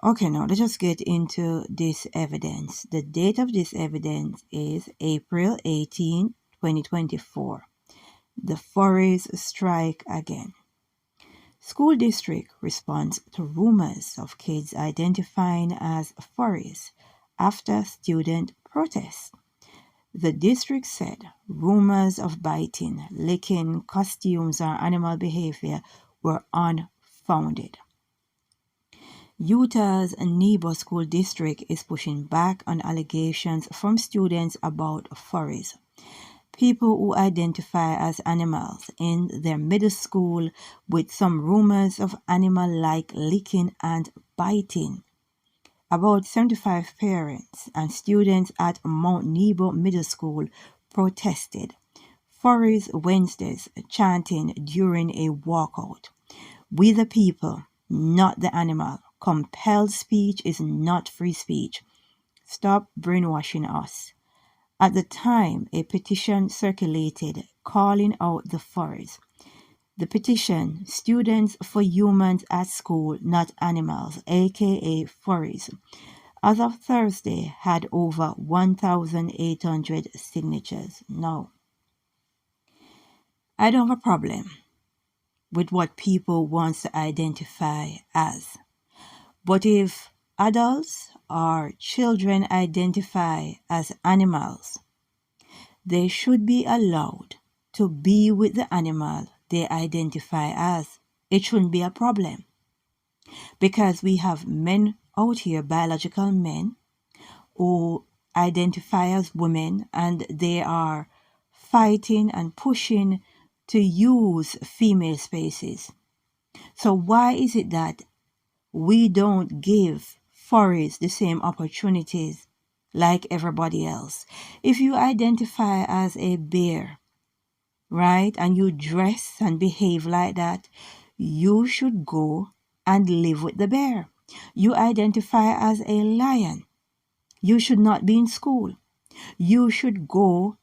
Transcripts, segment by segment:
Okay, now let's just get into this evidence. The date of this evidence is April 18, 2024. The Furries strike again. School district responds to rumors of kids identifying as furries after student protest. The district said rumors of biting, licking, costumes, or animal behavior were unfounded. Utah's Nebo School District is pushing back on allegations from students about furries, people who identify as animals, in their middle school, with some rumors of animal-like licking and biting. About 75 parents and students at Mount Nebo Middle School protested Furries Wednesdays, chanting during a walkout. "We the people, not the animal. Compelled speech is not free speech. Stop brainwashing us." At the time, a petition circulated calling out the furries. The petition, Students for Humans at School, Not Animals, aka Furries, as of Thursday had over 1,800 signatures. Now, I don't have a problem with what people want to identify as. But if adults or children identify as animals, they should be allowed to be with the animal they identify as. It shouldn't be a problem. Because we have men out here, biological men, who identify as women, and they are fighting and pushing to use female spaces. So why is it that we don't give furries the same opportunities like everybody else? If you identify as a bear, right, and you dress and behave like that, you should go and live with the bear. You identify as a lion, you should not be in school. You should go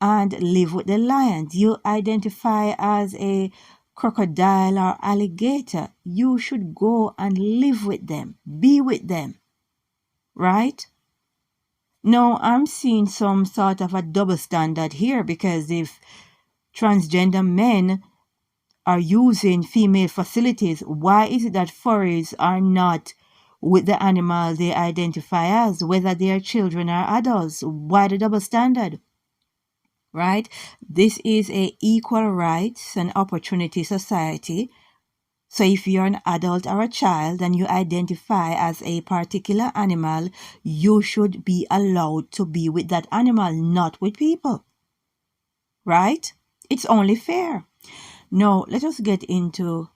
and live with the lions. You identify as a crocodile or alligator, you should go and live with them, be with them, right? No, I'm seeing some sort of a double standard here, because if transgender men are using female facilities, why is it that furries are not with the animal they identify as, whether they are children or adults? Why the double standard? Right? This is a equal rights and opportunity society. So if you're an adult or a child and you identify as a particular animal, you should be allowed to be with that animal, not with people. Right? It's only fair. Now, let us get into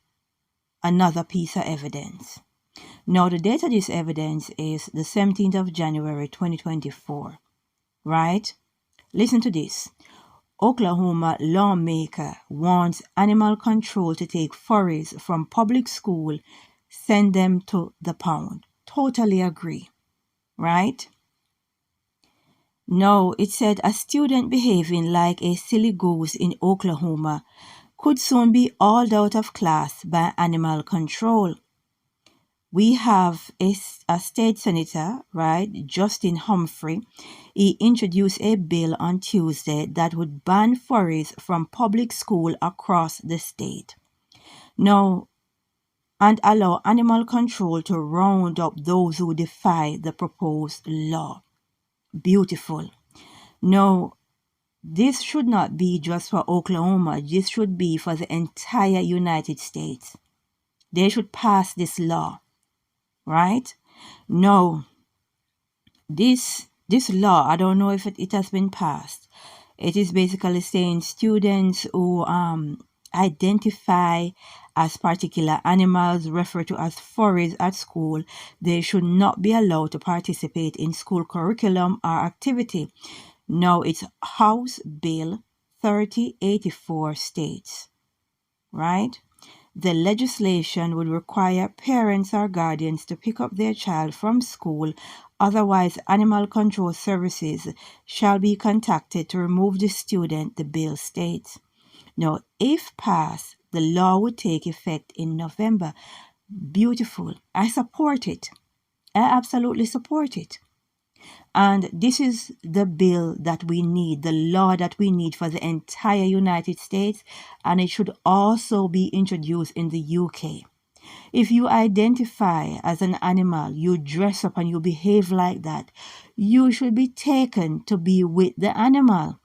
another piece of evidence. Now, the date of this evidence is the 17th of January, 2024. Right? Listen to this. Oklahoma lawmaker wants animal control to take furries from public school, send them to the pound. Totally agree, right? No, it said a student behaving like a silly goose in Oklahoma could soon be hauled out of class by animal control. We have a state senator, right, Justin Humphrey. He introduced a bill on Tuesday that would ban furries from public school across the state. Now, and allow animal control to round up those who defy the proposed law. Beautiful. Now, this should not be just for Oklahoma. This should be for the entire United States. They should pass this law. Right? No, this law, I don't know if it has been passed. It is basically saying students who identify as particular animals, referred to as furries at school, they should not be allowed to participate in school curriculum or activity. Now, it's House Bill 3084 states, right? The legislation would require parents or guardians to pick up their child from school. Otherwise, animal control services shall be contacted to remove the student, the bill states. Now, if passed, the law would take effect in November. Beautiful. I support it. I absolutely support it. And this is the bill that we need, the law that we need for the entire United States, and it should also be introduced in the UK. If you identify as an animal, you dress up and you behave like that, you should be taken to be with the animal.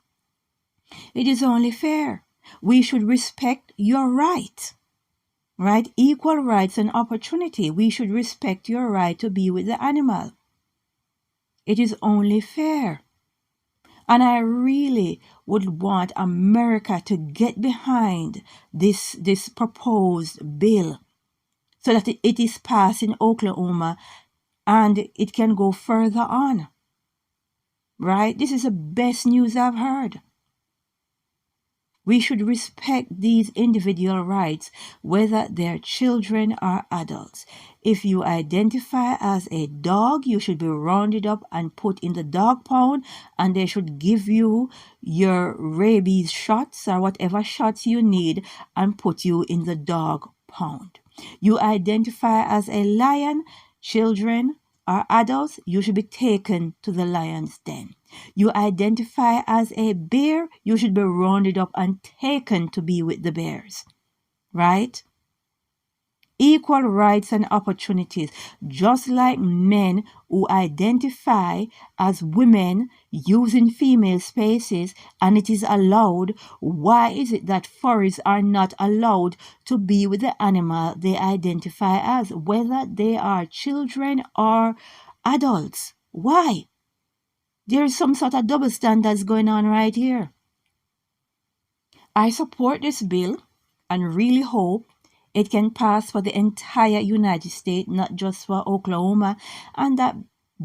It is only fair. We should respect your right, right? Equal rights and opportunity. We should respect your right to be with the animal. It is only fair. And I really would want America to get behind this proposed bill so that it is passed in Oklahoma and it can go further on. Right? This is the best news I've heard. We should respect these individual rights, whether they're children or adults. If you identify as a dog, you should be rounded up and put in the dog pound, and they should give you your rabies shots or whatever shots you need and put you in the dog pound. You identify as a lion, children or adults, you should be taken to the lion's den. You identify as a bear, you should be rounded up and taken to be with the bears. Right? Equal rights and opportunities, just like men who identify as women using female spaces and it is allowed. Why is it that furries are not allowed to be with the animal they identify as, whether they are children or adults? Why? There's some sort of double standards going on right here. I support this bill and really hope it can pass for the entire United States, not just for Oklahoma, and that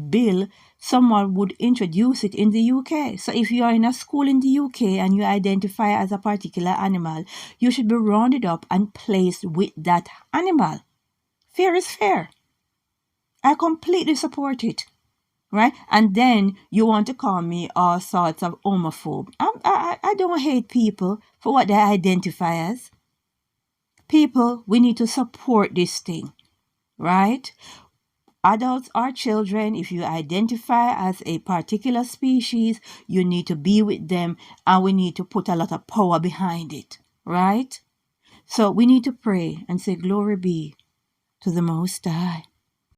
bill, someone would introduce it in the UK. So if you are in a school in the UK and you identify as a particular animal, you should be rounded up and placed with that animal. Fair is fair. I completely support it. Right? And then you want to call me all sorts of homophobe. I don't hate people for what they identify as. People, we need to support this thing, right? Adults or children, if you identify as a particular species, you need to be with them and we need to put a lot of power behind it, right? So we need to pray and say, glory be to the Most High.